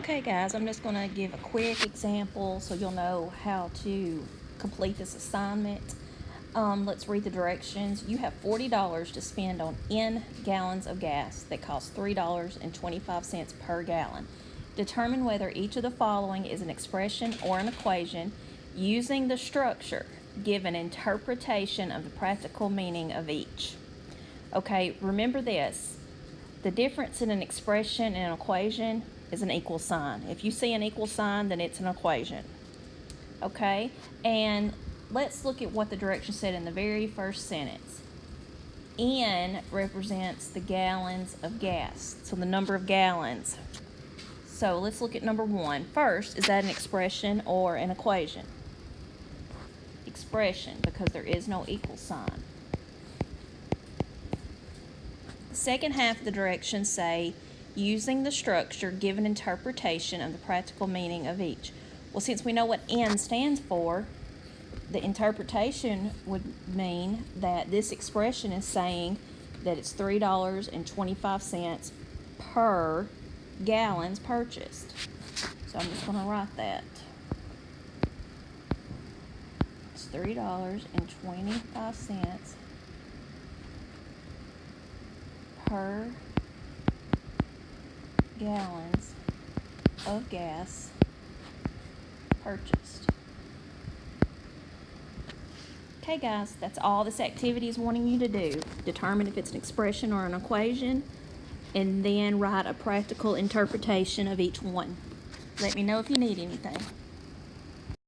Okay guys, I'm just going to give a quick example so you'll know how to complete this assignment. Let's read the directions. You have $40 to spend on N gallons of gas that costs $3.25 per gallon. Determine whether each of the following is an expression or an equation using the structure. Give an interpretation of the practical meaning of each. Okay, remember this. The difference in an expression and an equation is an equal sign. If you see an equal sign, then it's an equation. Okay, and let's look at what the directions said in the very first sentence. N represents the gallons of gas, so the number of gallons. So let's look at number 1. First, is that an expression or an equation? Expression, because there is no equal sign. The second half of the directions say, using the structure, give an interpretation of the practical meaning of each. Well, since we know what N stands for, the interpretation would mean that this expression is saying that it's $3.25 per gallons purchased. So I'm just going to write that. It's $3.25 per gallons of gas purchased. Okay guys, that's all this activity is wanting you to do. Determine if it's an expression or an equation, and then write a practical interpretation of each one. Let me know if you need anything.